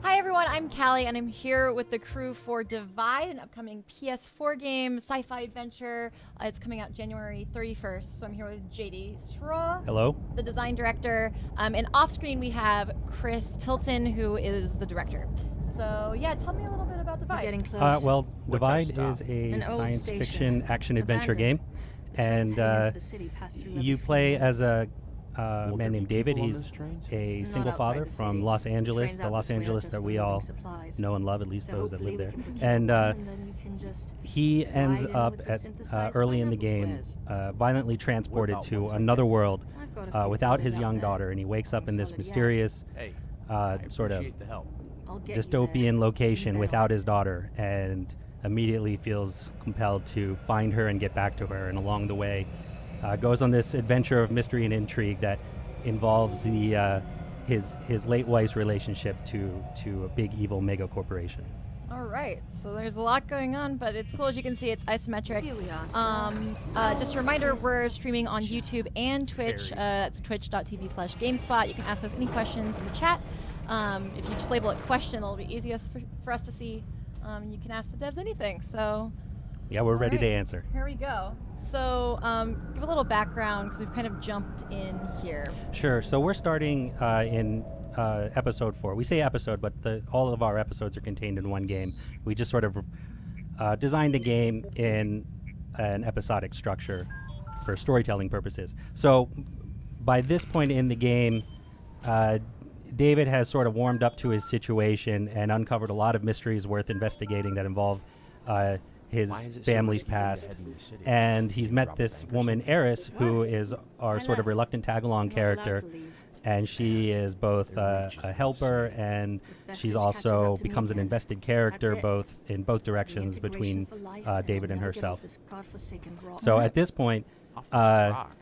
Hi everyone, I'm Kallie, and I'm here with the crew for Divide, an upcoming PS4 game, sci-fi adventure. It's coming out January 31st, so I'm here with JD Straw. Hello. The design director. And off-screen we have Chris Tilton, who is the director. So yeah, tell me a little bit about Divide. We're getting close. Well, What's our Divide is stop? a An old science station. fiction action-adventure Abandoned. game, The trains and heading into the city pass through every you few play as minutes. a Will man there named be David. people on He's those trains? a Not single outside father the from city. Los Angeles, Trains the out Los this way are Angeles just that for we moving all supplies. know and love, at least So those that hopefully live we there. can pick And you up, and then you can just he ends ride in up with the at synthesized early in the pineapple game, squares. violently transported about to once I another get there? world I've got a few without fellas his out young there. daughter, and he wakes up in this Solid yet. mysterious Hey, I sort of appreciate the help. I'll get you dystopian there. location You bet without on his it. daughter, and immediately feels compelled to find her and get back to her, and along the way goes on this adventure of mystery and intrigue that involves his late wife's relationship to a big evil mega corporation. All right, so there's a lot going on, but it's cool. As you can see, it's isometric. Here we are, sir. Just a reminder, we're streaming on YouTube and Twitch. It's twitch.tv/GameSpot. You can ask us any questions in the chat. If you just label it question, it'll be easiest for us to see. You can ask the devs anything. So Yeah, we're ready to Alright, answer. Here we go. So give a little background, because we've kind of jumped in here. Sure. So we're starting in episode 4. We say episode, but all of our episodes are contained in one game. We just sort of designed the game in an episodic structure for storytelling purposes. So by this point in the game, David has sort of warmed up to his situation and uncovered a lot of mysteries worth investigating that involve his Why is it so family's risky for you to past. head in the city? And he's met Rob this bankers? woman, Eris, who Was. is our I sort of left. reluctant tag-along Not allowed character. to leave. And she is both a helper, and If she's Vestige also catches up to me becomes an again, invested character, that's it. both in both The directions integration between for life, David I'll and never get off herself. this godforsaken rock. So at this point, Off this uh, rock?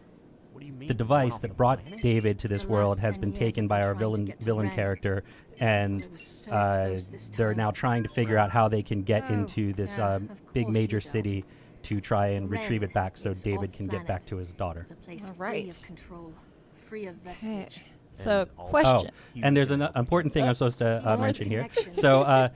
What do you mean? the Going device off that the brought planet? David to this The world last has 10 been years taken I've by been our trying to villain get to villain Ren. character, I and thought it was so close this they're time. now trying to figure out how they can get Oh, into this yeah, of big course major you don't. city to try and retrieve Ren, it back, so it's David off can get back planet. to his daughter. It's a place All free right. of control, free of Okay. vestige. So And also- question. Oh, and there's an important thing I'm supposed to He's got mention here. connections. So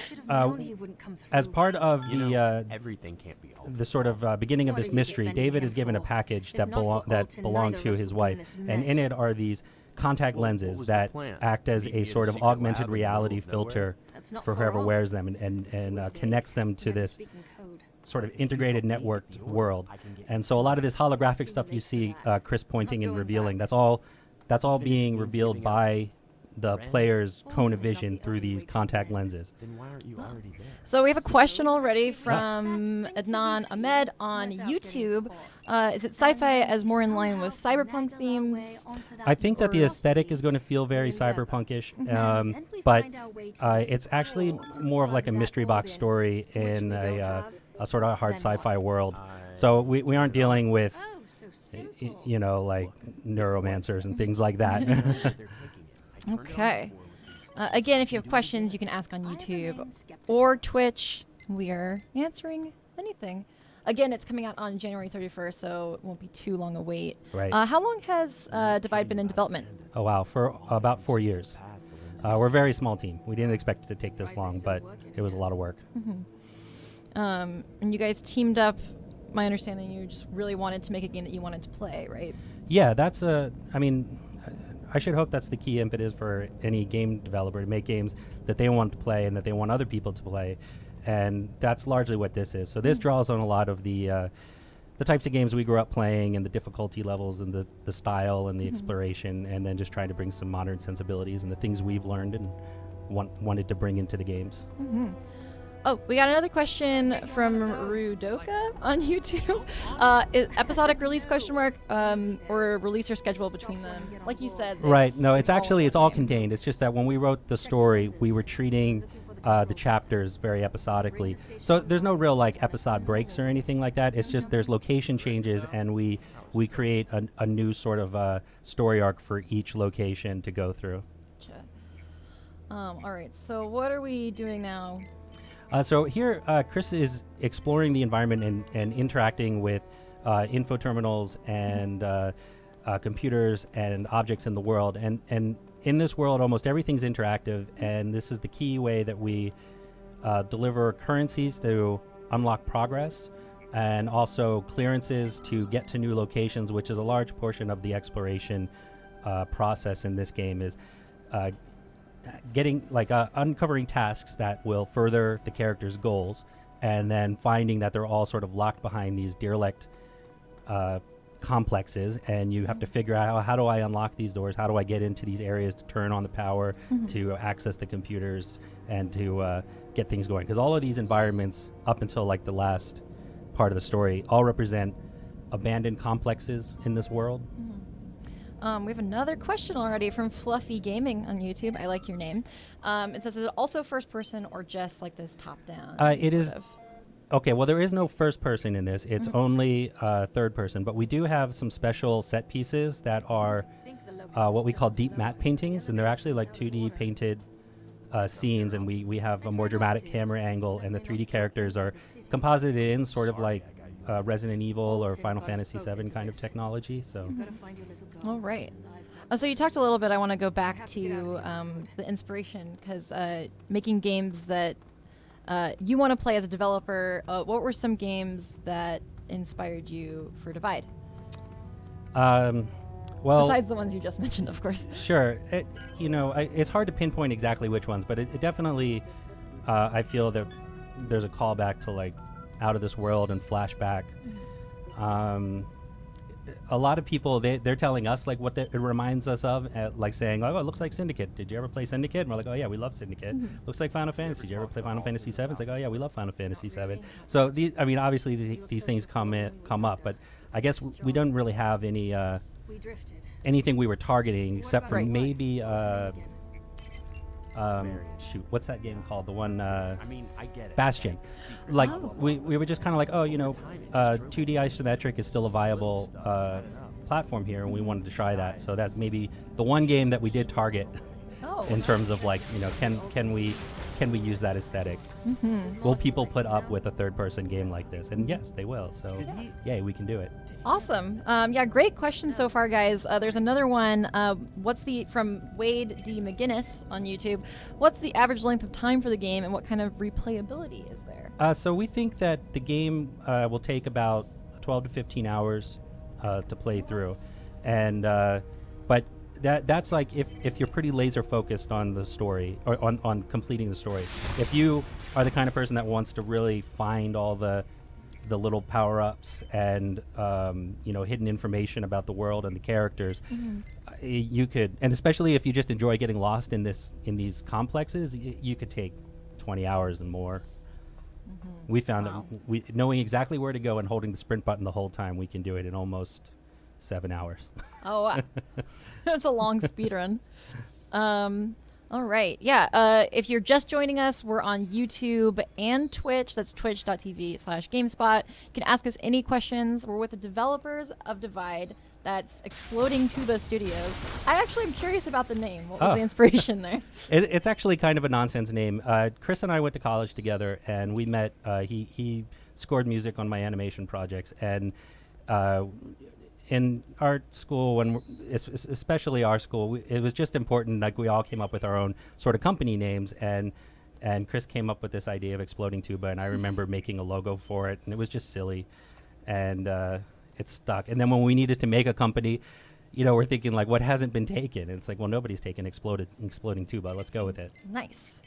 Should have known he wouldn't come through. as part of You the know, everything can't be all. the sort of beginning of What this are you mystery, defending David him is given a for? package If that not for Alton, belonged neither to of us his would be in wife, this and in mess. it are these contact Well, what lenses was the that plan? act as Meet a me in sort a of secret lab augmented in the reality middle of nowhere? filter That's not for far whoever off. wears them, and This way. connects them You to have this speak in code. sort of If you integrated help me networked with the order, world. I can get And so a lot of this holographic Too stuff you late for see that. Chris pointing and going revealing, back. that's all Even if it being means revealed giving up by the Ren? player's Alton cone is of not the vision through only these way to contact Ren. lenses. Then why aren't you already there? So we have a So question you already have from back into Adnan VC Ahmed on without getting YouTube. caught. Is it sci-fi And as more in line with somehow cyberpunk finagle our way themes? onto that I think that the velocity. aesthetic is going to feel very the endeavor. cyberpunkish, And then we but find our way to it's actually explore, to more of like a plug that mystery box void in, story which in we don't have. a sort of hard Then sci-fi what? world. I So we aren't dealing with Oh, so simple. you know, like neuromancers and things like that. They're taking it. I turned it on Okay. before with these Again, if you Can have do it questions, again. you can ask on I YouTube remain skeptical. or Twitch. We are answering anything. Again, it's coming out on January 31st, so it won't be too long a wait. Right. How long has Divide been in development? Oh wow, for about 4 years. We're a very small team. We didn't expect it to take this long, but it was a lot of work. And you guys teamed up. My understanding, you just really wanted to make a game that you wanted to play, right? Yeah, that's I mean, I should hope that's the key impetus for any game developer to make games that they want to play and that they want other people to play, and that's largely what this is. So this draws on a lot of the types of games we grew up playing and the difficulty levels and the style and the exploration, and then just trying to bring some modern sensibilities and the things we've learned and wanted to bring into the games. Oh, we got another question from Rudoka on YouTube. Episodic release question mark or release or schedule between them? Like you said. Right. No, it's actually it's all one game. contained. It's just that when we wrote the story, we were treating the chapters very episodically. So there's no real like episode breaks or anything like that. It's just there's location changes, and we create a new sort of story arc for each location to go through. Gotcha. All right. So what are we doing now? So here, Chris is exploring the environment and interacting with info terminals and computers and objects in the world. And in this world, almost everything's interactive, and this is the key way that we deliver currencies to unlock progress, and also clearances to get to new locations, which is a large portion of the exploration process in this game. Is uncovering tasks that will further the character's goals, and then finding that they're all sort of locked behind these derelict complexes, and you have to figure out how do I unlock these doors, how do I get into these areas to turn on the power, to access the computers, and to get things going. Because all of these environments, up until like the last part of the story, all represent abandoned complexes in this world. We have another question already from Fluffy Gaming on YouTube. I like your name. It says, is it also first person or just like this top down? It is. Okay, well, there is no first person in this. It's only third person, but we do have some special set pieces that are what we call deep matte paintings, and they're actually like 2D painted scenes, and we have a more dramatic camera angle, and the 3D characters are composited in sort of like Resident Evil or Final Fantasy VII kind of technology. So, all right. So you talked a little bit. I want to go back to the inspiration, because making games that you want to play as a developer, what were some games that inspired you for Divide? Well, besides the ones you just mentioned, of course. Sure. It's hard to pinpoint exactly which ones, but it definitely, I feel that there's a callback to like Out of This World and Flashback. A lot of people, they're telling us like what it reminds us of, like saying, oh, it looks like Syndicate. Did you ever play Syndicate? And we're like, oh yeah, we love Syndicate. Looks like Final Fantasy. Did you ever play Final Fantasy VII? It's like, oh yeah, we love Final Fantasy VII. So obviously these things come up, but I guess we don't really have anything we were targeting except for maybe what's that game called? The one I get it. Bastion. Like we were just kind of like, 2D isometric is still a viable platform here, and we wanted to try that. So that's maybe the one game that we did target in terms of like, can we use that aesthetic? Will people put up with a third-person game like this? And yes, they will. So yay, we can do it. Awesome. Great question so far, guys. There's another one. From Wade D. McGinnis on YouTube. What's the average length of time for the game, and what kind of replayability is there? So we think that the game will take about 12 to 15 hours to play through, and but that's like if you're pretty laser focused on the story or on completing the story. If you are the kind of person that wants to really find all the little power-ups and hidden information about the world and the characters, you could, and especially if you just enjoy getting lost in these complexes, you could take 20 hours and more. We found that knowing exactly where to go and holding the sprint button the whole time, we can do it in almost 7 hours. Oh, that's a long speed run. All right. Yeah. If you're just joining us, we're on YouTube and Twitch. That's twitch.tv/GameSpot. You can ask us any questions. We're with the developers of Divide. That's Exploding Tuba Studios. I actually am curious about the name. What was the inspiration there? It's actually kind of a nonsense name. Chris and I went to college together, and we met. He scored music on my animation projects, and in art school, especially our school, it was just important. Like we all came up with our own sort of company names, and Chris came up with this idea of Exploding Tuba, and I remember making a logo for it, and it was just silly, and it stuck. And then when we needed to make a company, we're thinking like, what hasn't been taken? And it's like, well, nobody's taken Exploding Tuba. Let's go with it. Nice.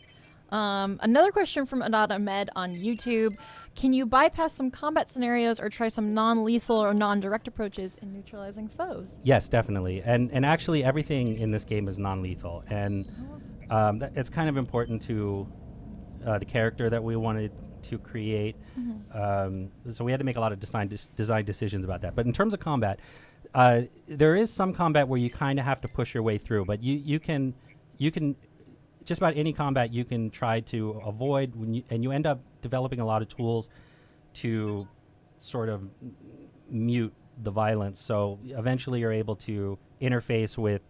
Another question from Anad Ahmed on YouTube. Can you bypass some combat scenarios or try some non-lethal or non-direct approaches in neutralizing foes? Yes, definitely. And actually everything in this game is non-lethal. And it's kind of important to the character that we wanted to create. So we had to make a lot of design decisions about that. But in terms of combat, there is some combat where you kind of have to push your way through. But you can just about any combat you can try to avoid, and you end up developing a lot of tools to sort of mute the violence. So eventually you're able to interface with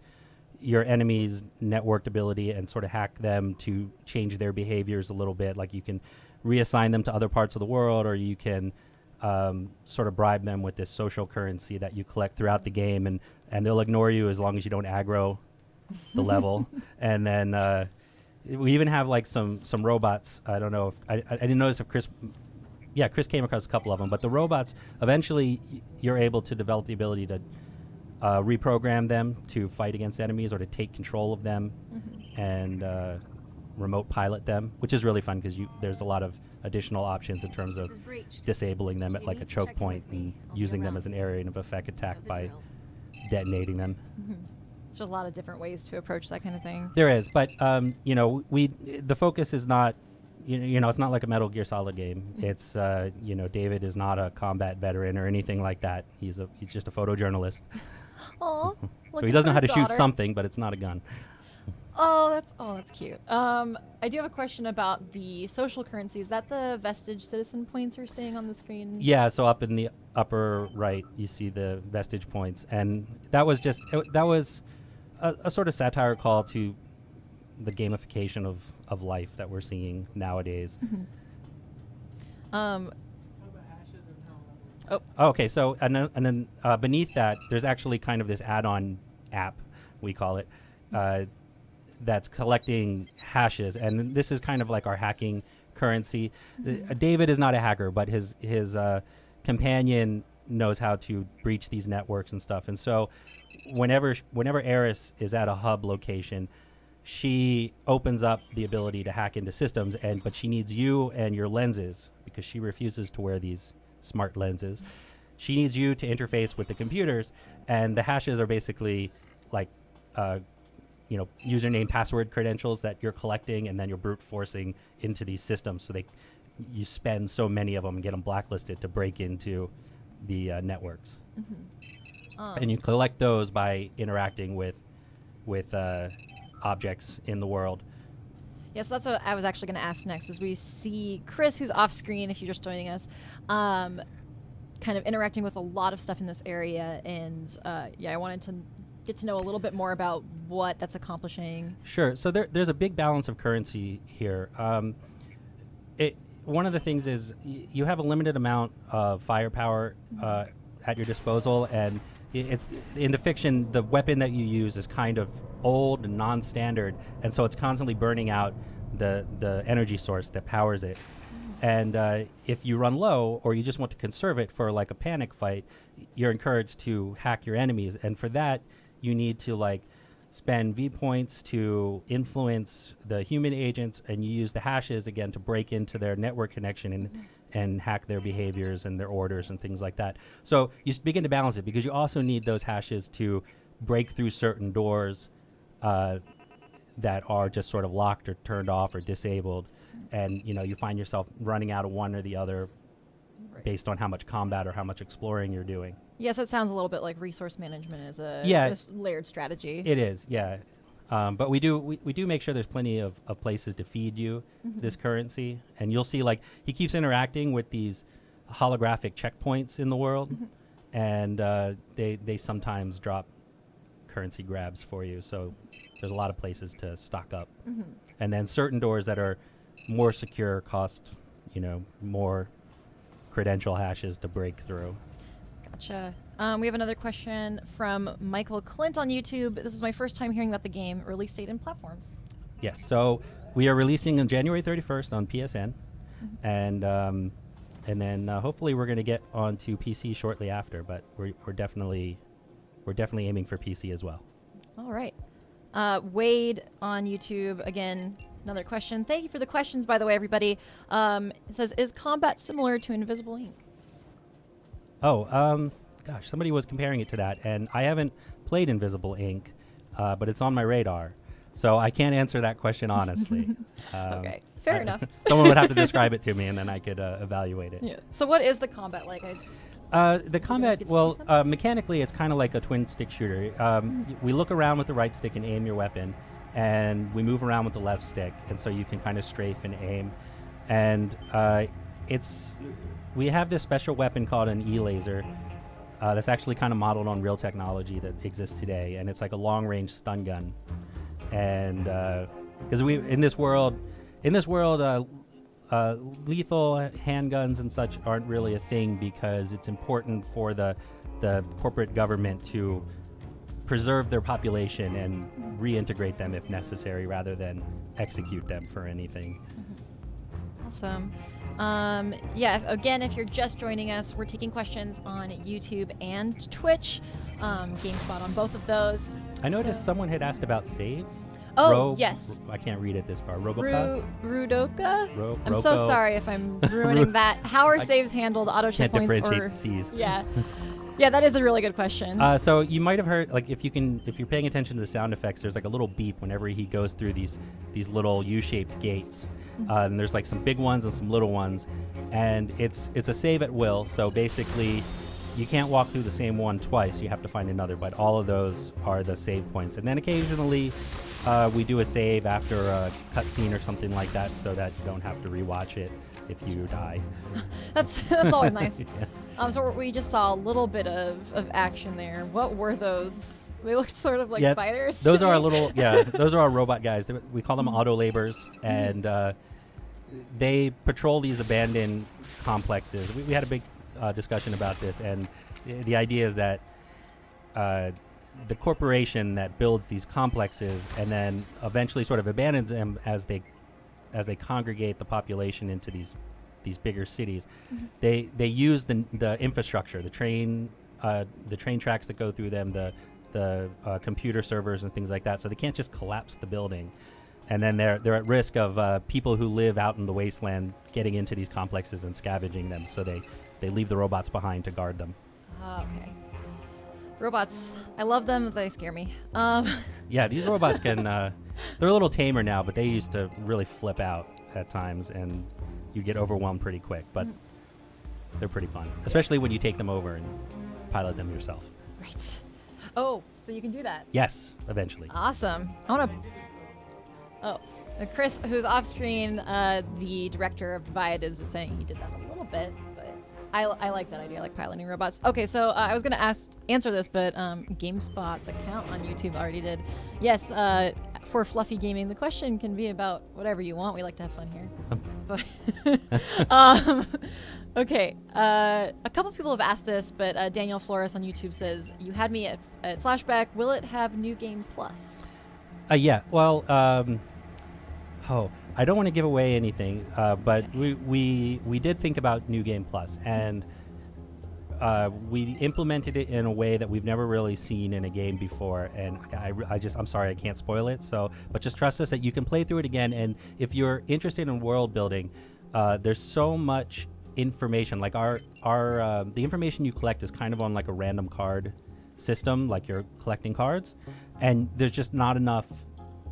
your enemy's networked ability and sort of hack them to change their behaviors a little bit. Like you can reassign them to other parts of the world, or you can sort of bribe them with this social currency that you collect throughout the game, and they'll ignore you as long as you don't aggro the level, and then we even have like some robots. I don't know if I didn't notice if Chris. Yeah, Chris came across a couple of them, but the robots eventually you're able to develop the ability to reprogram them to fight against enemies or to take control of them and remote pilot them, which is really fun because there's a lot of additional options in terms of disabling them at like a choke point and using them as an area of effect attack by detonating them. There's a lot of different ways to approach that kind of thing. There is, but the focus is not, it's not like a Metal Gear Solid game. It's David is not a combat veteran or anything like that. He's just a photojournalist. Oh, so he doesn't know how to shoot something, but it's not a gun. That's cute. I do have a question about the social currency. Is that the vestige citizen points you're seeing on the screen? Yeah, so up in the upper right, you see the vestige points, and that was a sort of satire call to the gamification of life that we're seeing nowadays. Okay, so and then beneath that, there's actually kind of this add-on app, we call it, that's collecting hashes, and this is kind of like our hacking currency. David is not a hacker, but his companion knows how to breach these networks and stuff, and so whenever Eris is at a hub location, she opens up the ability to hack into systems, but she needs you and your lenses because she refuses to wear these smart lenses. She needs you to interface with the computers, and the hashes are basically like username, password credentials that you're collecting, and then you're brute forcing into these systems. So you spend so many of them and get them blacklisted to break into the networks. And you collect those by interacting with objects in the world. Yeah, so that's what I was actually going to ask next, is we see Chris, who's off screen, if you're just joining us, kind of interacting with a lot of stuff in this area, and I wanted to get to know a little bit more about what that's accomplishing. Sure. So there's a big balance of currency here. One of the things is you have a limited amount of firepower at your disposal, and it's in the fiction, the weapon that you use is kind of old and non-standard, and so it's constantly burning out the energy source that powers it. And if you run low or you just want to conserve it for like a panic fight, you're encouraged to hack your enemies, and for that you need to spend V points to influence the human agents, and you use the hashes again to break into their network connection and hack their behaviors and their orders and things like that. So you begin to balance it because you also need those hashes to break through certain doors that are just sort of locked or turned off or disabled, and you find yourself running out of one or the other based on how much combat or how much exploring you're doing. Yes, it sounds a little bit like resource management as a layered strategy. It is, yeah. But we do make sure there's plenty of places to feed you this currency, and you'll see he keeps interacting with these holographic checkpoints in the world, and they sometimes drop currency grabs for you. So there's a lot of places to stock up, and then certain doors that are more secure cost more credential hashes to break through. Gotcha. We have another question from Michael Clint on YouTube. This is my first time hearing about the game. Release date and platforms. Yes, so we are releasing on January 31st on PSN, and then hopefully we're going to get onto PC shortly after. But we're definitely aiming for PC as well. All right. Wade on YouTube again. Another question. Thank you for the questions, by the way, everybody. It says, is combat similar to Invisible Ink? Gosh, somebody was comparing it to that, and I haven't played Invisible Ink, but it's on my radar, so I can't answer that question honestly. Okay, fair enough. Someone would have to describe it to me, and then I could evaluate it. Yeah. So what is the combat like? The combat, mechanically, it's kind of like a twin-stick shooter. We look around with the right stick and aim your weapon, and we move around with the left stick, and so you can kind of strafe and aim. And we have this special weapon called an E-laser that's actually kind of modeled on real technology that exists today, and it's like a long-range stun gun. And because in this world, lethal handguns and such aren't really a thing because it's important for the corporate government to preserve their population and reintegrate them if necessary, rather than execute them for anything. Awesome. Again, if you're just joining us, we're taking questions on YouTube and Twitch. GameSpot on both of those. I noticed someone had asked about saves. Oh, yes. I can't read it this far. Robopa? Rudoka? I'm so Roko? sorry if I'm ruining that. How are saves handled? Auto Can't chip points differentiate or the C's. Yeah. Yeah, that is a really good question. So you might have heard, like, if you're paying attention to the sound effects, there's like a little beep whenever he goes through these little U-shaped gates. And there's like some big ones and some little ones, and it's a save at will. So basically, you can't walk through the same one twice. You have to find another. But all of those are the save points. And then occasionally, we do a save after a cutscene or something like that, so that you don't have to rewatch it if you die. That's always nice. So we just saw a little bit of action there. What were those? They looked sort of like spiders. Those are our those are our robot guys. We call them auto laborers, and they patrol these abandoned complexes. We had a big discussion about this, and the idea is that the corporation that builds these complexes and then eventually sort of abandons them as they congregate the population into these bigger cities. They use the infrastructure, the train tracks that go through them, the computer servers and things like that. So they can't just collapse the building, and then they're at risk of people who live out in the wasteland getting into these complexes and scavenging them. So they leave the robots behind to guard them. Okay. Robots, I love them, but they scare me. Yeah, these robots can. They're a little tamer now, but they used to really flip out at times, and you get overwhelmed pretty quick. But they're pretty fun, especially when you take them over and pilot them yourself. Right. Oh, so you can do that? Yes, eventually. Awesome. I want to. Oh, Chris, who's off screen, the director of Divide, is saying he did that a little bit, but I like that idea. I like piloting robots. Okay, so I was going to answer this, but GameSpot's account on YouTube already did. Yes, for Fluffy Gaming, the question can be about whatever you want. We like to have fun here. But okay, a couple people have asked this, but Daniel Flores on YouTube says, you had me at Flashback. Will it have New Game Plus? Yeah, well, I don't want to give away anything, but we did think about New Game Plus, and we implemented it in a way that we've never really seen in a game before, and I'm sorry I can't spoil it. But just trust us that you can play through it again, and if you're interested in world building, there's so much information. Like the information you collect is kind of on like a random card system, like you're collecting cards, and there's just not enough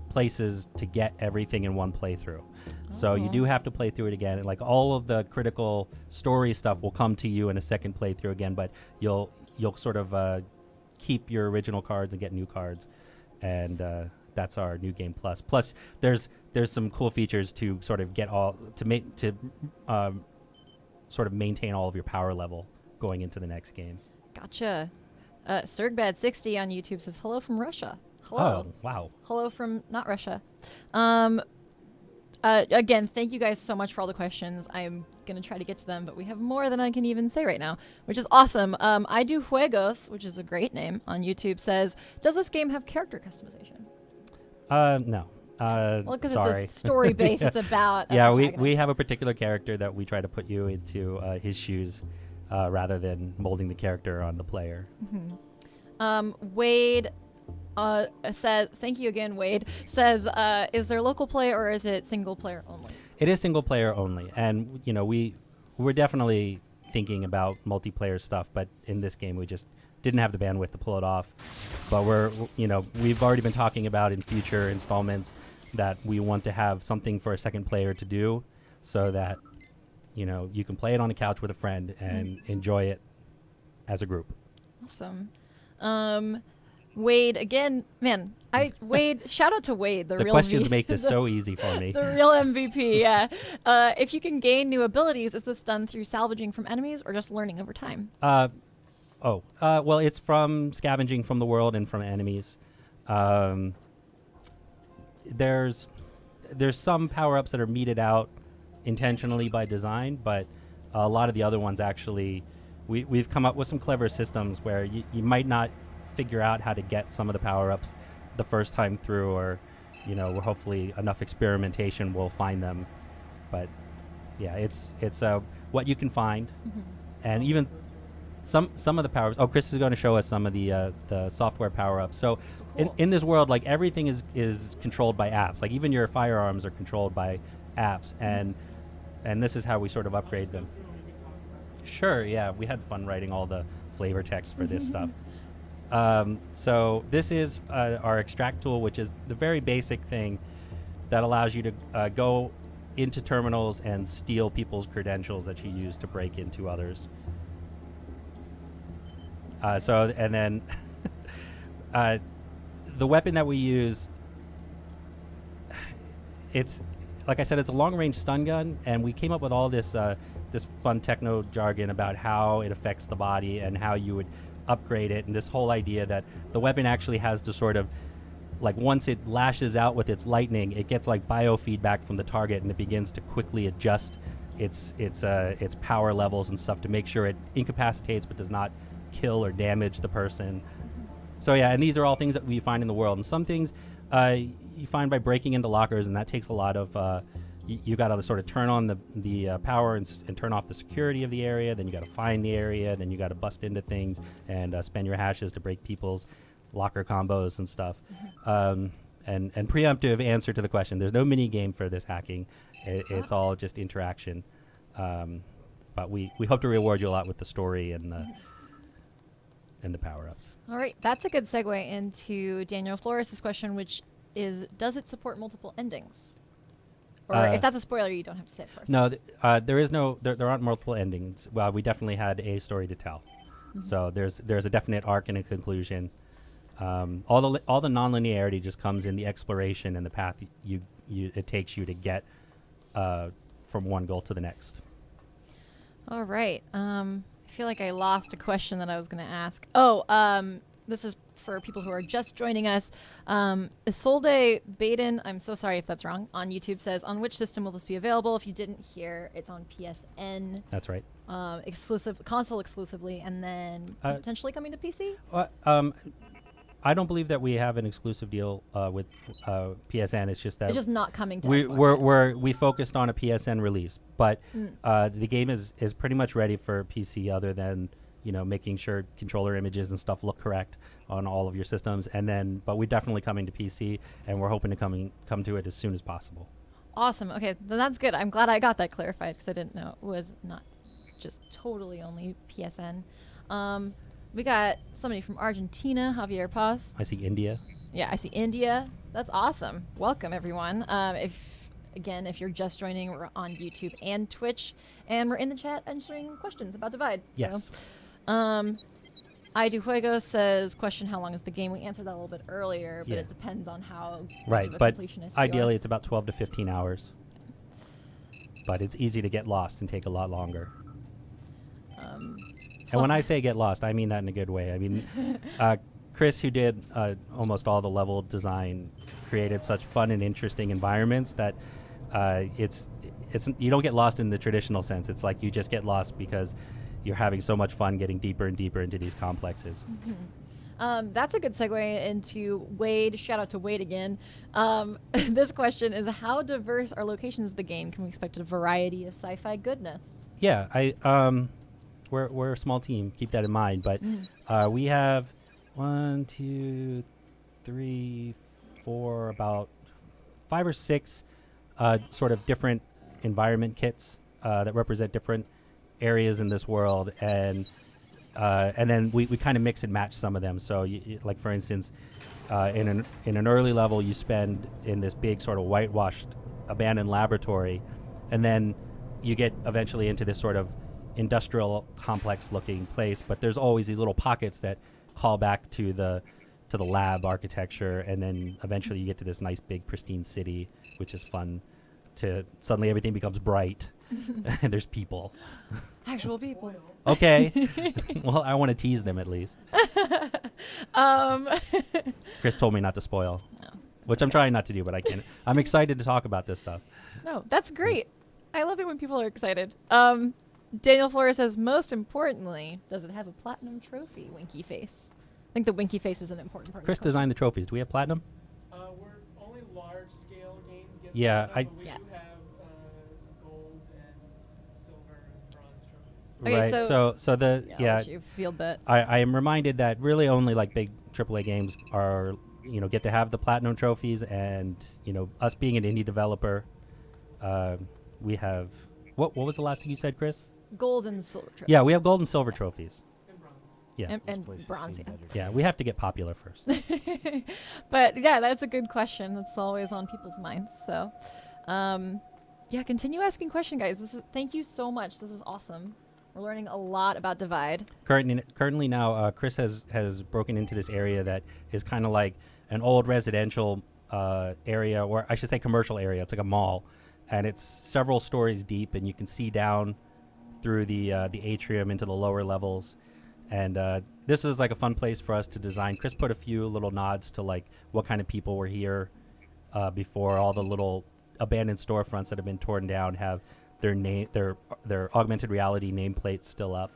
places to get everything in one playthrough. So you do have to play through it again. Like all of the critical story stuff will come to you in a second playthrough again, but you'll sort of keep your original cards and get new cards, and that's our New Game Plus. Plus, there's some cool features to sort of get sort of maintain all of your power level going into the next game. Gotcha. Sergbad60 on YouTube says hello from Russia. Hello. Oh, wow. Hello from not Russia. Again, thank you guys so much for all the questions. I'm going to try to get to them, but we have more than I can even say right now, which is awesome. I Do Juegos, which is a great name on YouTube, says, does this game have character customization? No. Well, because sorry. It's a story base. It's about yeah, we have a particular character that we try to put you into his shoes rather than molding the character on the player. Wade says, thank you again, Wade, says, is there local play or is it single player only? It is single player only, and we're definitely thinking about multiplayer stuff, but in this game we just didn't have the bandwidth to pull it off. But we've already been talking about in future installments that we want to have something for a second player to do, so that you can play it on the couch with a friend and enjoy it as a group. Awesome. Wade, again, man, Wade, shout out to Wade, the real questions make this so easy for me. The real MVP, yeah. If you can gain new abilities, is this done through salvaging from enemies or just learning over time? Well, it's from scavenging from the world and from enemies. There's some power-ups that are meted out intentionally by design, but a lot of the other ones actually, we've come up with some clever systems where you might not figure out how to get some of the power-ups the first time through, or we're hopefully enough experimentation we'll find them. But yeah, it's what you can find, and even some of the power-ups. Oh, Chris is going to show us some of the software power-ups. So Cool. in this world, like, everything is controlled by apps. Like, even your firearms are controlled by apps, and this is how we sort of upgrade them. Sure, yeah, we had fun writing all the flavor text for this stuff. So this is our extract tool, which is the very basic thing that allows you to go into terminals and steal people's credentials that you use to break into others. And then the weapon that we use, it's, like I said, it's a long-range stun gun, and we came up with all this fun techno jargon about how it affects the body and how you would upgrade it, and this whole idea that the weapon actually has to sort of, like, once it lashes out with its lightning, it gets like biofeedback from the target, and it begins to quickly adjust its power levels and stuff to make sure it incapacitates but does not kill or damage the person. So yeah, and these are all things that we find in the world, and some things you find by breaking into lockers, and that takes a lot of you got to sort of turn on the power and turn off the security of the area. Then you got to find the area. Then you got to bust into things and spend your hashes to break people's locker combos and stuff. And preemptive answer to the question: there's no mini game for this hacking. It's all just interaction. But we hope to reward you a lot with the story and the power ups. All right, that's a good segue into Daniel Flores' question, which is, does it support multiple endings? Or if that's a spoiler, you don't have to say it first. No, there aren't multiple endings. Well, we definitely had a story to tell. So there's a definite arc and a conclusion. All the nonlinearity just comes in the exploration and the path it takes you to get from one goal to the next. All right. I feel like I lost a question that I was going to ask. Oh, this is for people who are just joining us. Isolde Baden, I'm so sorry if that's wrong, on YouTube says, on which system will this be available? If you didn't hear, it's on PSN. That's right. Console exclusively, and then potentially coming to PC? I don't believe that we have an exclusive deal with PSN. It's just that It's just not coming to Xbox. We focused on a PSN release, but the game is pretty much ready for PC, other than making sure controller images and stuff look correct on all of your systems, but we're definitely coming to PC, and we're hoping to come to it as soon as possible. Awesome. Okay, then that's good. I'm glad I got that clarified, because I didn't know it was not just totally only PSN. We got somebody from Argentina, Javier Paz. I see India. Yeah, I see India. That's awesome. Welcome, everyone. If you're just joining, we're on YouTube and Twitch, and we're in the chat answering questions about Divide. Yes. So, I Do Juego says, question, how long is the game? We answered that a little bit earlier, but it depends on how right, much of a but completionist ideally you it's about 12 to 15 hours. But it's easy to get lost and take a lot longer. And when I say get lost, I mean that in a good way. I mean, Chris, who did almost all the level design, created such fun and interesting environments that it's you don't get lost in the traditional sense. It's like you just get lost because you're having so much fun getting deeper and deeper into these complexes. That's a good segue into Wade. Shout out to Wade again. This question is, how diverse are locations of the game? Can we expect a variety of sci-fi goodness? Yeah, we're a small team. Keep that in mind. But we have 1, 2, 3, 4, about 5 or 6 sort of different environment kits that represent different areas in this world, and then we kind of mix and match some of them. So, like for instance, in an early level, you spend in this big sort of whitewashed abandoned laboratory, and then you get eventually into this sort of industrial complex looking place. But there's always these little pockets that call back to the lab architecture, and then eventually you get to this nice big pristine city, which is fun. Suddenly everything becomes bright. And there's people. Actual people. Okay. Well, I want to tease them at least. Chris told me not to spoil, which I'm trying not to do, but I can't. I'm excited to talk about this stuff. No, that's great. I love it when people are excited. Daniel Flores says, most importantly, does it have a platinum trophy? Winky face. I think the winky face is an important part. Chris of the designed the trophies. Do we have platinum? We're only large scale games get Yeah, platinum, but we Yeah. do have gold and silver and bronze trophies. Okay, Right. so- So the I'll yeah, let you field that. I am reminded that really only like big AAA games are get to have the platinum trophies, and us being an indie developer, we have what was the last thing you said, Chris? Gold and silver trophies. Yeah, we have gold and silver trophies. And bronze. Yeah, And Places bronze, seem yeah. better. yeah, we have to get popular first. But yeah, that's a good question. That's always on people's minds. So, yeah, continue asking questions, guys. Thank you so much. This is awesome. We're learning a lot about Divide. Currently now, Chris has broken into this area that is kind of like an old residential area, or I should say commercial area. It's like a mall, and it's several stories deep, and you can see down through the atrium into the lower levels. And this is like a fun place for us to design. Chris put a few little nods to like what kind of people were here before. All the little abandoned storefronts that have been torn down have their augmented reality nameplates still up.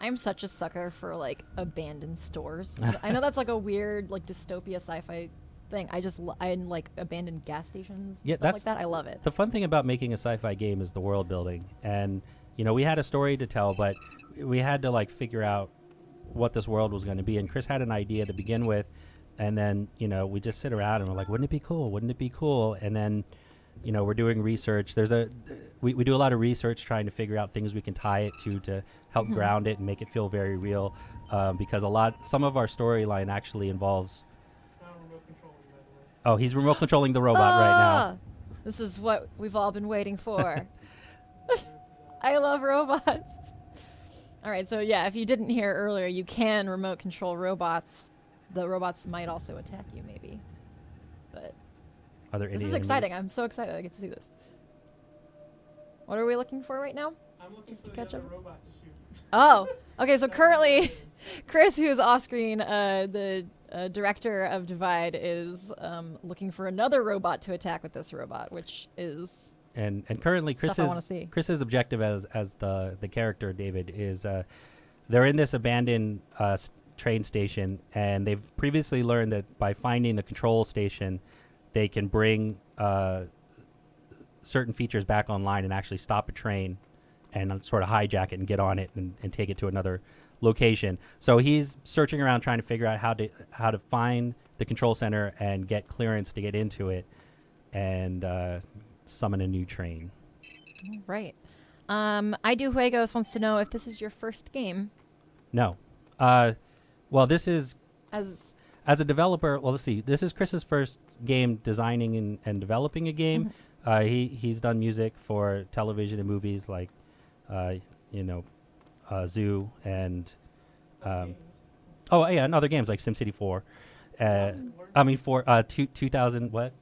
I'm such a sucker for like abandoned stores. I know that's like a weird like dystopia sci-fi thing. I like abandoned gas stations. Yeah, Stuff that's like that. I love it. The fun thing about making a sci-fi game is the world building, and we had a story to tell, but we had to like figure out what this world was going to be. And Chris had an idea to begin with, and then we just sit around and we're like, wouldn't it be cool? Wouldn't it be cool? And then we're doing research. We do a lot of research trying to figure out things we can tie it to help ground it and make it feel very real, because some of our storyline actually involves. Remote controlling, by the way. Oh, he's remote controlling the robot right now. This is what we've all been waiting for. I love robots. All right, so yeah, if you didn't hear earlier, you can remote control robots. The robots might also attack you, maybe. But Are there this any is enemies? exciting. I'm so excited I get to see this. What are we looking for right now? I'm looking Just for to the catch other up? robot to shoot. Oh, okay. So currently, Chris, who's off screen, the director of Divide, is looking for another robot to attack with this robot, which is And currently, stuff I want to see. Chris's objective as the character David is they're in this abandoned train station, and they've previously learned that by finding the control station, they can bring certain features back online and actually stop a train and sort of hijack it and get on it and take it to another location. So he's searching around trying to figure out how to find the control center and get clearance to get into it and summon a new train. Right. I do Juegos wants to know if this is your first game No. Well, this is as as a developer. Well, let's see. This is Chris's first game designing and developing a game. He's done music for television and movies like, Zoo and, oh yeah, and other games like SimCity 4. I mean, 2000 what?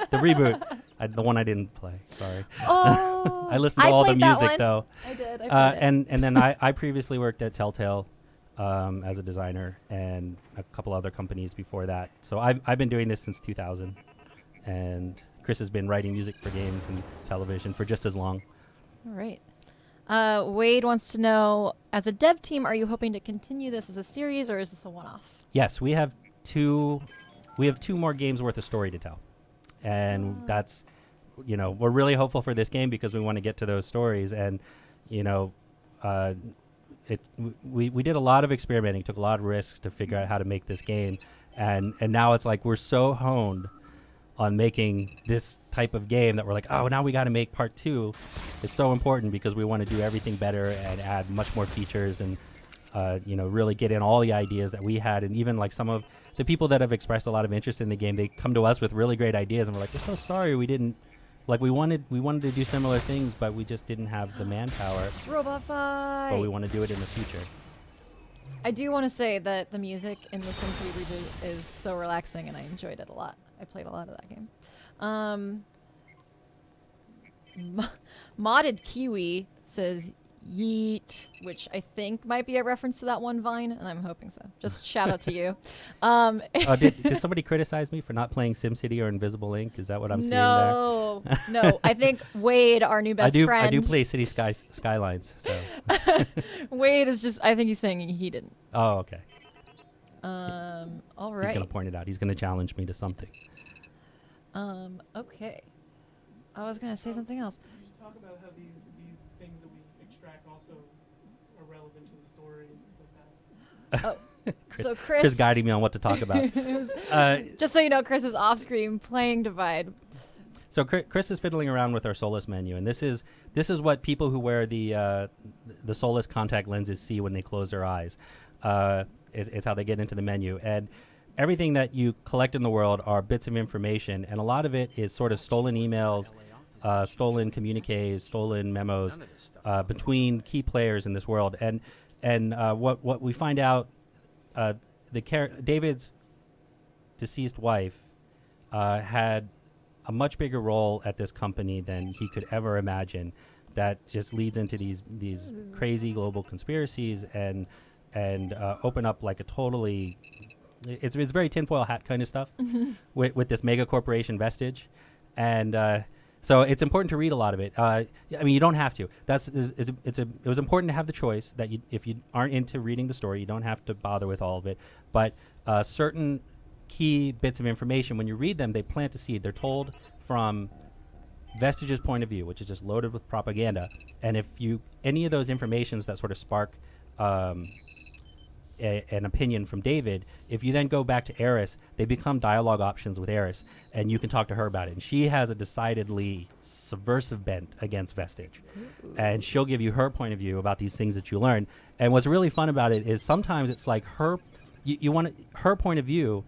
The reboot. The one I didn't play. Sorry. Oh, I listened to all the played that music one. though. I did. I played it. And then I previously worked at Telltale as a designer and a couple other companies before that. So I've been doing this since 2000, and Chris has been writing music for games and television for just as long. All right. Wade wants to know, as a dev team, are you hoping to continue this as a series, or is this a one-off? Yes, we have two more games worth of story to tell, and that's we're really hopeful for this game because we want to get to those stories. And we did a lot of experimenting, took a lot of risks to figure out how to make this game, and now it's like we're so honed on making this type of game that we're like, oh, now we got to make part 2. It's so important because we want to do everything better and add much more features and really get in all the ideas that we had. And even like some of the people that have expressed a lot of interest in the game, they come to us with really great ideas, and we're like, we're so sorry we didn't. Like we wanted to do similar things, but we just didn't have the manpower. Robot fight. But we want to do it in the future. I do want to say that the music in the SimCity reboot is so relaxing, and I enjoyed it a lot. I played a lot of that game. Modded Kiwi says yeet, which I think might be a reference to that one Vine, and I'm hoping so. Just shout out to you. Did somebody criticize me for not playing SimCity or Invisible Ink? Is that what I'm seeing there? No. I think Wade, our new best friend. I do play City Skylines. So Wade is just. I think he's saying he didn't. Oh, okay. All He's right. going to point it out. He's going to challenge me to something. Okay. I was gonna say something else. You talk about how these things that we extract also are relevant to the story and things like that. Chris, So Chris guiding me on what to talk about. Just so you know, Chris is off screen playing Divide. So Chris is fiddling around with our Solus menu, and this is what people who wear the Solus contact lenses see when they close their eyes. It's how they get into the menu, and everything that you collect in the world are bits of information, and a lot of it is sort of stolen emails, stolen communiques, stolen memos between key players in this world, and what we find out, David's deceased wife had a much bigger role at this company than he could ever imagine. That just leads into these crazy global conspiracies and open up like a totally, it's very tinfoil hat kind of stuff with this mega corporation vestige, and so it's important to read a lot of it. I mean, you don't have to. It was important to have the choice that if you aren't into reading the story, you don't have to bother with all of it. But certain key bits of information, when you read them, they plant a seed. They're told from Vestige's point of view, which is just loaded with propaganda. And if any of those informations that sort of spark an opinion from David, if you then go back to Eris, they become dialogue options with Eris, and you can talk to her about it. And she has a decidedly subversive bent against Vestige. And she'll give you her point of view about these things that you learn. And what's really fun about it is sometimes it's like her point of view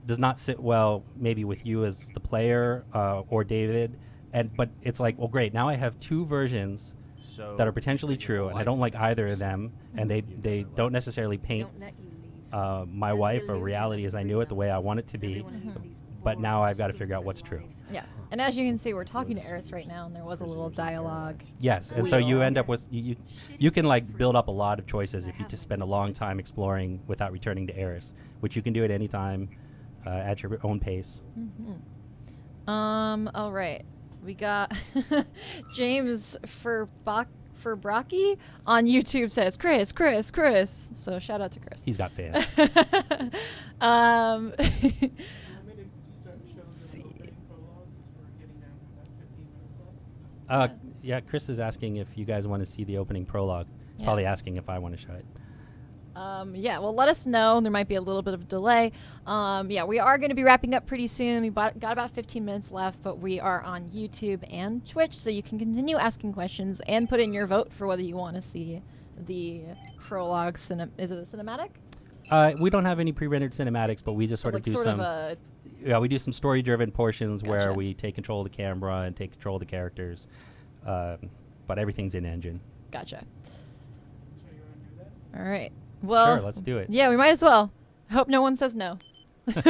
does not sit well maybe with you as the player or David, but it's like, well, great, now I have two versions that are potentially true, and I don't like either of them, and they don't necessarily paint my wife or reality as I knew it the way I want it to be, but now I've got to figure out what's true. Yeah, and as you can see, we're talking to Eris right now, and there was a little dialogue. Yes, and so you end up with, you can like build up a lot of choices if you just spend a long time exploring without returning to Eris, which you can do at any time at your own pace. All right. We got James Furbrocki on YouTube says, Chris. So shout out to Chris. He's got fans. You want me to just start showing the opening prologues as we're getting down to about 15 minutes left? Yeah, Chris is asking if you guys want to see the opening prologue. He's Yeah. probably asking if I want to show it. Yeah, well, let us know. There might be a little bit of a delay. Yeah, we are going to be wrapping up pretty soon. We got about 15 minutes left, but we are on YouTube and Twitch, so you can continue asking questions and put in your vote for whether you want to see the prologue. Is it a cinematic? We don't have any pre-rendered cinematics, but we just sort of do some. We do some story-driven portions where we take control of the camera and take control of the characters, but everything's in engine. Gotcha. So you want to do that? All right. Well, Sure, let's do it. Yeah, we might as well. I hope no one says no. So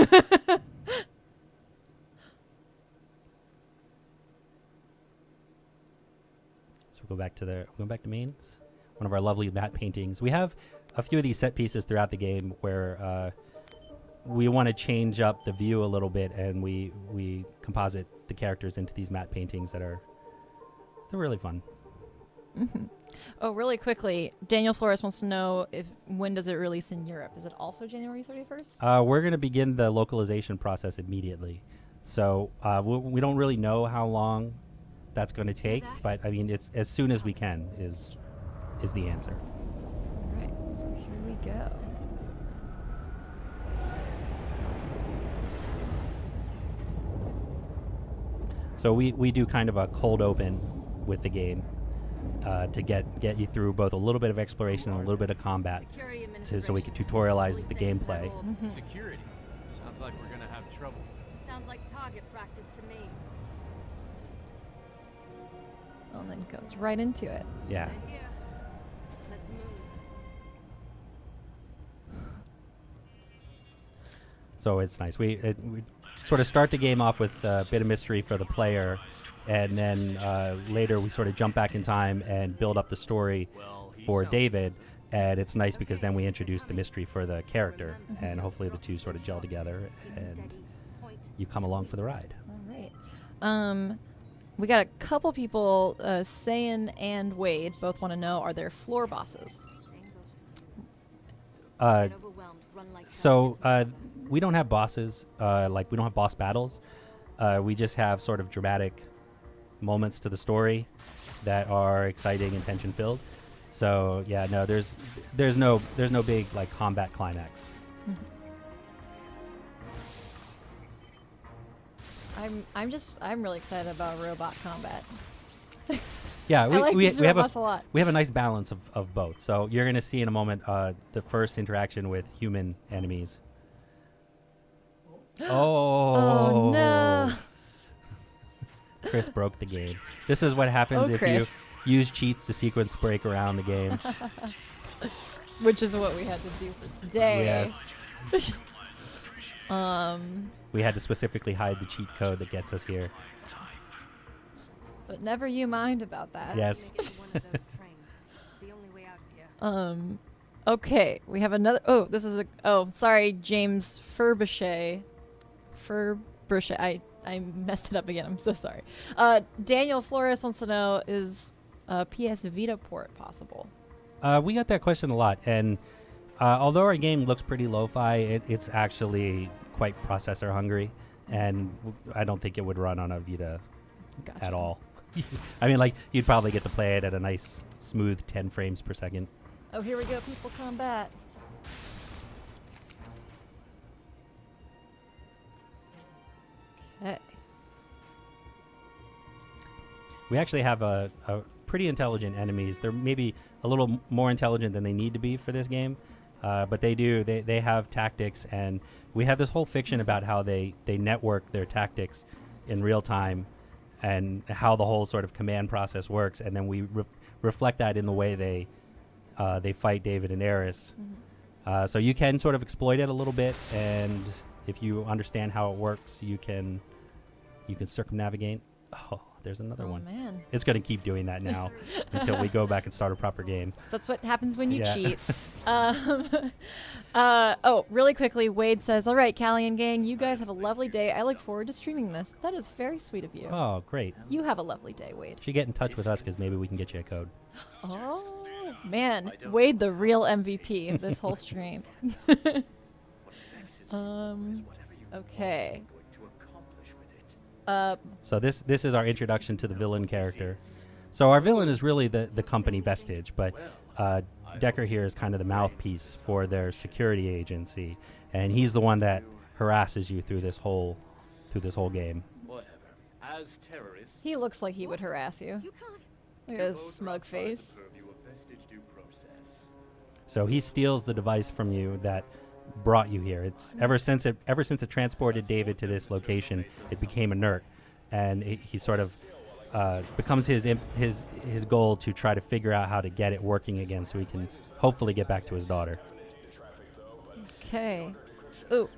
we'll go back to mains. One of our lovely matte paintings. We have a few of these set pieces throughout the game where we want to change up the view a little bit, and we composite the characters into these matte paintings they're really fun. Oh, really quickly, Daniel Flores wants to know when does it release in Europe? Is it also January 31st? We're going to begin the localization process immediately. So we don't really know how long that's going to take, but I mean, it's as soon as we can is the answer. All right, so here we go. So we do kind of a cold open with the game to get you through both a little bit of exploration and a little bit of combat, so we can tutorialize the gameplay. Security. Sounds like we're gonna have trouble. Sounds like target practice to me. And then goes right into it. Yeah. They're here. Let's move. So it's nice. We sort of start the game off with a bit of mystery for the player, and then later we sort of jump back in time and build up the story for David. And it's nice because then we introduce the mystery for the character, and hopefully the two sort of gel together, and you come along for the ride. All right. We got a couple people, Sayan and Wade, both want to know, are there floor bosses? Uh, Get overwhelmed, run like hell so against me. we don't have bosses. Like we don't have boss battles. We just have sort of dramatic moments to the story that are exciting and tension filled. So yeah, no, there's no big like combat climax. I'm really excited about robot combat. Yeah, I like these we have robots a lot. we have a nice balance of both. So you're gonna see in a moment the first interaction with human enemies. Oh no! Chris broke the game. This is what happens Oh, if Chris. you use cheats to sequence break around the game. Which is what we had to do for today. Yes, Um, we had to specifically hide the cheat code that gets us here. but never you mind about that. Yes. Make it to one of those trains. It's the only way out of here. Okay, we have another. Oh, this is a. Oh, sorry, James Furbishay. I messed it up again. I'm so sorry. Daniel Flores wants to know, is PS Vita port possible? We got that question a lot, and although our game looks pretty lo-fi, it's actually quite processor hungry, and I don't think it would run on a Vita Gotcha. at all. I mean, like, you'd probably get to play it at a nice, smooth 10 frames per second. Oh, here we go, people combat. Okay. We actually have a pretty intelligent enemies. They're maybe a little more intelligent than they need to be for this game, but they have tactics, and we have this whole fiction about how they network their tactics in real time and how the whole sort of command process works, and then we reflect that in the way they fight David and Eris. Mm-hmm. So you can sort of exploit it a little bit, and if you understand how it works, you can circumnavigate. Oh, there's another Oh one. man, It's going to keep doing that now until we go back and start a proper game. that's what happens when you Yeah. cheat. Oh, really quickly, Wade says, "All right, Callie and gang, you guys have a lovely day. I look forward to streaming this." That is very sweet of you. Oh, great. You have a lovely day, Wade. Should get in touch with us because maybe we can get you a code. Oh man, Wade, the real MVP of this whole stream. Okay. So this is our introduction to the villain character. So our villain is really the company Vestige, but Decker here is kind of the mouthpiece for their security agency, and he's the one that harasses you through this whole game. He looks like he would harass you. You can't. Look at his smug face. So he steals the device from you that brought you here. It's ever since it transported David to this location, it became inert, and he sort of becomes his goal to try to figure out how to get it working again, so he can hopefully get back to his daughter. Okay. Ooh.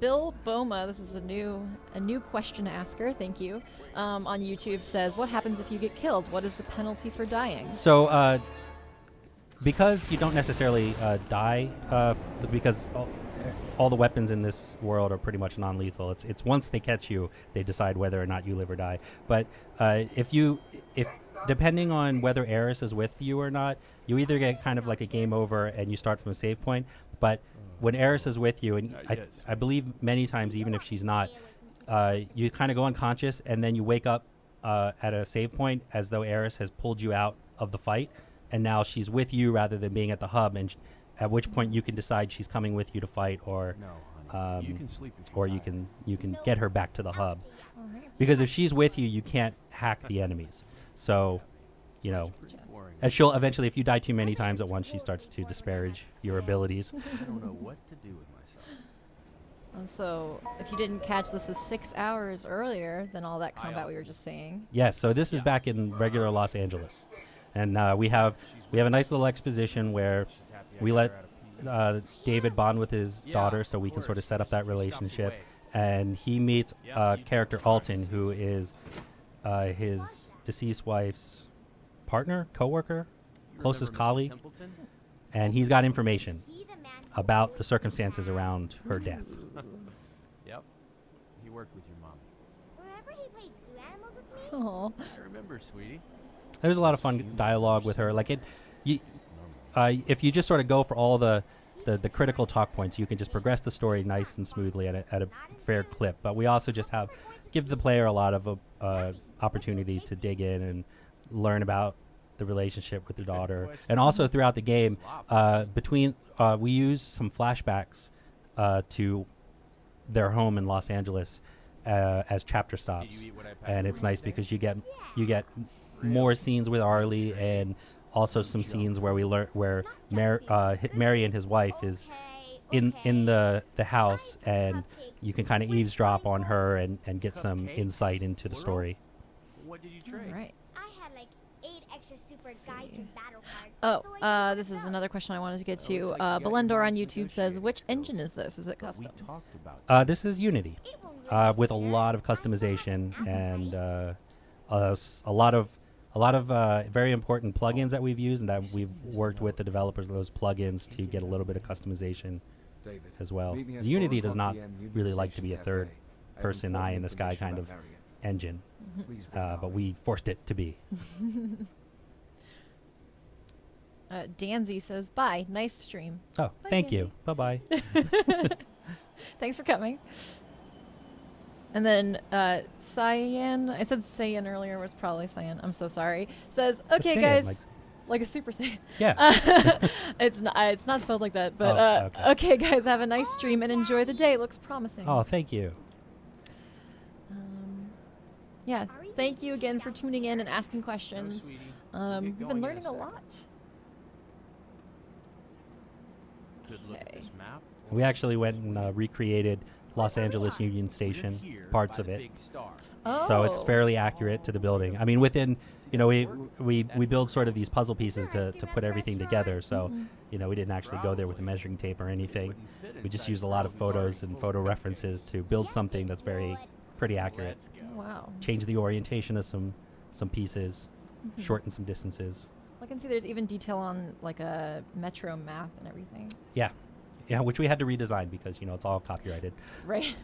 Bill Boma, this is a new question asker. Thank you. On YouTube says, "What happens if you get killed? What is the penalty for dying?" So because you don't necessarily die, because all the weapons in this world are pretty much non-lethal. It's once they catch you, they decide whether or not you live or die. But if depending on whether Eris is with you or not, you either get kind of like a game over and you start from a save point. But when Eris is with you, and I believe many times even if she's not, you kind of go unconscious and then you wake up at a save point as though Eris has pulled you out of the fight. And now she's with you rather than being at the hub, and at which point you can decide she's coming with you to fight, or No, honey. You can sleep if or tired. you can get her back to the hub. Alright. Because if she's with you, you can't hack the enemies. So, you know, Pretty boring. and she'll eventually, if you die too many times at once, she starts to disparage your abilities. I don't know what to do with myself. And so, if you didn't catch, this is 6 hours earlier than all that combat we were just saying. Yes, so this is back in regular Los Angeles, and we have a nice little exposition where She's happy I we got let her out of pee. David bond with his Yeah, daughter, so we of can sort of course, set up just that a few stops relationship. away. And he meets Yeah, you character took the time to Alton, see who what is his deceased wife's partner, coworker, You closest remember Mr. colleague, Templeton? and he's got information about the circumstances around her death. Yep. He worked with your mom. Remember he played zoo animals with me? Oh, I remember, sweetie. There's a lot of fun dialogue with her. Like if you just sort of go for all the critical talk points, you can just progress the story nice and smoothly at a fair clip. But we also just give the player a lot of opportunity to dig in and learn about the relationship with their daughter. And also throughout the game, we use some flashbacks to their home in Los Angeles as chapter stops, and it's nice because you get more scenes with Arlie, and also some scenes where we learn where Mary and his wife is in the house, and you can kind of eavesdrop on her and get some insight into the story. What did you trade? Right. I had like 8 extra super guide to battle cards. Oh, so I this is another question I wanted to get Looks to. like you got your Belendor on mom's YouTube says, negotiating which skills. engine is this? Is it But we custom? talked about This is Unity, It won't really with a matter. lot of customization and a lot of very important plugins that we've used, and that we've worked with the developers of those plugins to get a little bit of customization David, as well. meet me at Unity 4 does not o'clock PM, Union really like to Station be a Cafe. third I have person important eye in the sky information kind of about Varian. engine, Please bring but knowledge. we forced it to be. Danzy says, bye. Nice stream. Oh, Bye, thank you. Bye-bye. Thanks for coming. And then Cyan, I said Cyan earlier, it was probably Cyan. I'm so sorry. Says, a okay, Saiyan, guys. Like a Super Saiyan. Yeah. It's not spelled like that, but Oh, okay, guys, have a nice stream and enjoy the day. It looks promising. Oh, thank you. Yeah, thank you again for tuning in and asking No, questions. sweetie. We'll get We've going been in a learning a second. lot. Good look at Okay. this map. We actually went and recreated Los Angeles Union We're Station, here parts by of the it. big star. So it's Oh. fairly accurate to the building. I mean, within, we build sort of these puzzle pieces to put everything together. So, we didn't actually go there with a measuring tape or anything. Wouldn't fit We just inside used a the lot of building's already photos and full of photo cupcakes. references to build something that's pretty accurate. Let's go. Wow. Change the orientation of some pieces, shorten some distances. I can see there's even detail on like a metro map and everything. Yeah, which we had to redesign because it's all copyrighted. Right.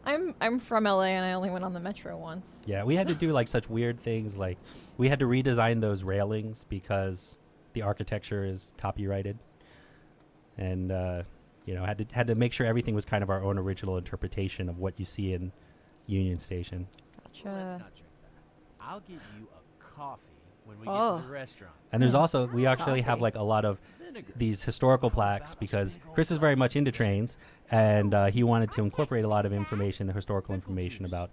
I'm from LA and I only went on the metro once. Yeah, we had to do like such weird things, like we had to redesign those railings because the architecture is copyrighted, and had to make sure everything was kind of our own original interpretation of what you see in Union Station. Gotcha. Well, let's not drink that. I'll get you a coffee when we get Oh. to the restaurant. And there's also we actually have Coffee. like a lot of Vinegar. these historical plaques because Chris is very much into trains, and he wanted to incorporate a lot of information, the historical information about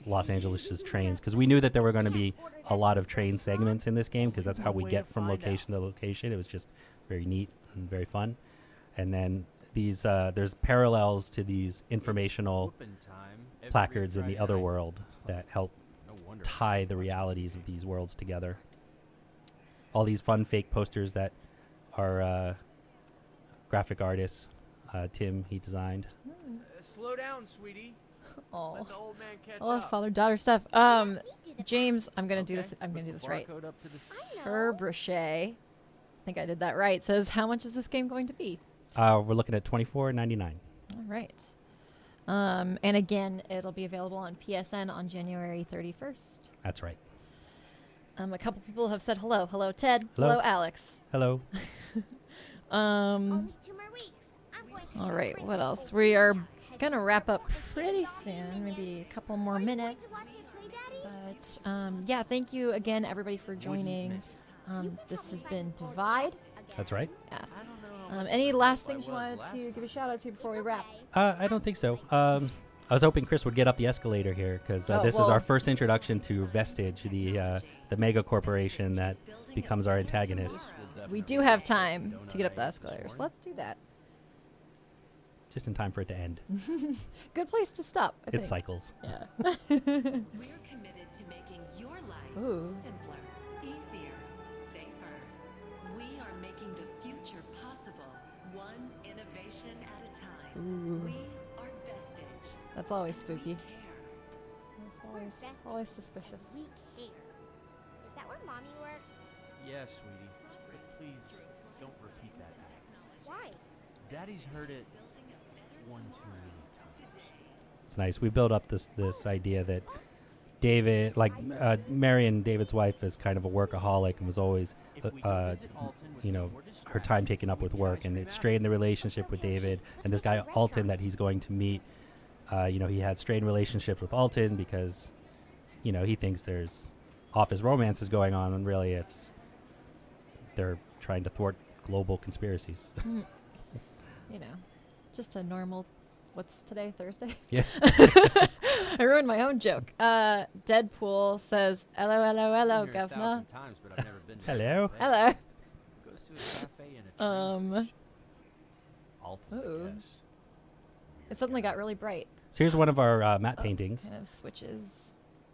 Los Angeles' trains, because we knew that there were going to be a lot of train segments in this game, because that's how we get from location to location. It was just very neat and very fun. And then these there's parallels to these informational Whooping time every placards in the Friday other night. world that help No wonder tie the realities of these worlds together. All these fun fake posters that our graphic artist Tim he designed. slow down, sweetie. Oh, Let the old man catch I love up. father-daughter stuff. Me do the James, I'm gonna do Okay, this. I'm put gonna do the this right. barcode up to the s- I know. Fabergé, I think I did that right. Says, how much is this game going to be? We're looking at $24.99. All right. And again, it'll be available on PSN on January 31st. That's right. A couple people have said hello. Hello, Ted. Hello. Hello, Alex. Hello. Only 2 more weeks. I'm going to All the right, Christmas what else? Bowl. We are Has gonna Santa wrap up offered pretty candy all soon, evening maybe a couple more Are you going minutes. to watch me play, Daddy? But yeah, thank you again, everybody, for Wouldn't joining. miss it. This has been Divide. That's right. Yeah. I don't know how much Any better last off I things you was wanted last to give a shout out to before we It's wrap? okay. I don't think so. I was hoping Chris would get up the escalator here because Oh, this is well- our first introduction to Vestige, the mega corporation that becomes our antagonist. This will We definitely do have help. time Don't to get up the I, escalators. Sworn? Let's do that. Just in time for it to end. Good place to stop. I It think. cycles. Yeah. We're committed to making your life Ooh. simpler, easier, safer. We are making the future possible, one innovation at a time. Ooh. We are Vestige. That's always We spooky. care. That's always suspicious. We care. Is that where Mommy worked? Yeah, sweetie. But please don't repeat that act. Why? Daddy's heard it one too many times. It's nice. We built up this idea that David, like Marion, David's wife, is kind of a workaholic and was always, you know, her time taken up with work, and it strained the relationship with David. And this guy Alton that he's going to meet, you know, he had strained relationships with Alton because, you know, he thinks there's office romances going on, and really they're trying to thwart global conspiracies. You know, just a normal. What's today? Thursday? Yeah. I ruined my own joke. Deadpool says, "Hello, hello, hello, governor." Hello. Hello. Goes to a cafe and a train station. Alton, I Ooh. guess. It suddenly got really bright. So here's one of our matte paintings. Kind of switches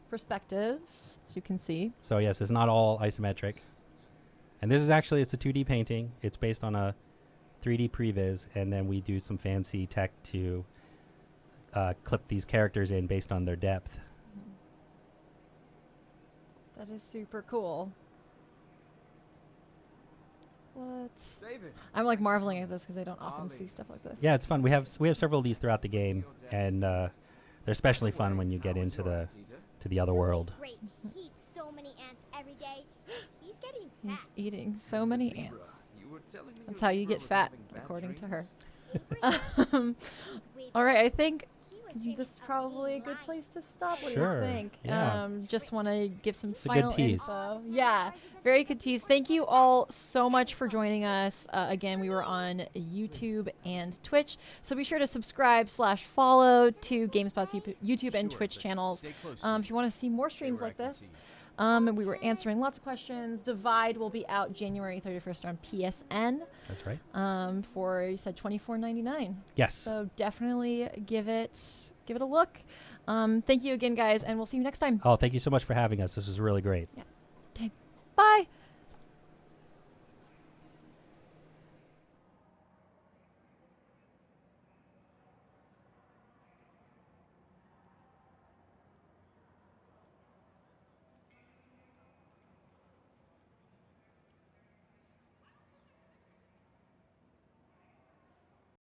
perspectives, as you can see. So yes, it's not all isometric. And this is actually, it's a 2D painting. It's based on a 3D previs, and then we do some fancy tech to clip these characters in based on their depth. That is super cool. What? David. I'm like marveling at this because I don't often see stuff like this. Yeah, it's fun. We have several of these throughout the game, and they're especially fun when you get into the other world. Great. He eats so many ants every day. He's getting fat. He's eating so many ants. That's how you get fat, according to her. All right, I think this is probably a good place to stop. What Sure. do you think? Yeah. Just want to give some a final good tease. info. Yeah, very good tease. Thank you all so much for joining us. Again, we were on YouTube and Twitch, so be sure to subscribe/follow to GameSpot's YouTube and Twitch channels. If you want to see more streams like this. We were answering lots of questions. Divide will be out January 31st on PSN. That's right. For, you said, $24.99. Yes. So definitely give it a look. Thank you again, guys, and we'll see you next time. Oh, thank you so much for having us. This was really great. Okay, bye.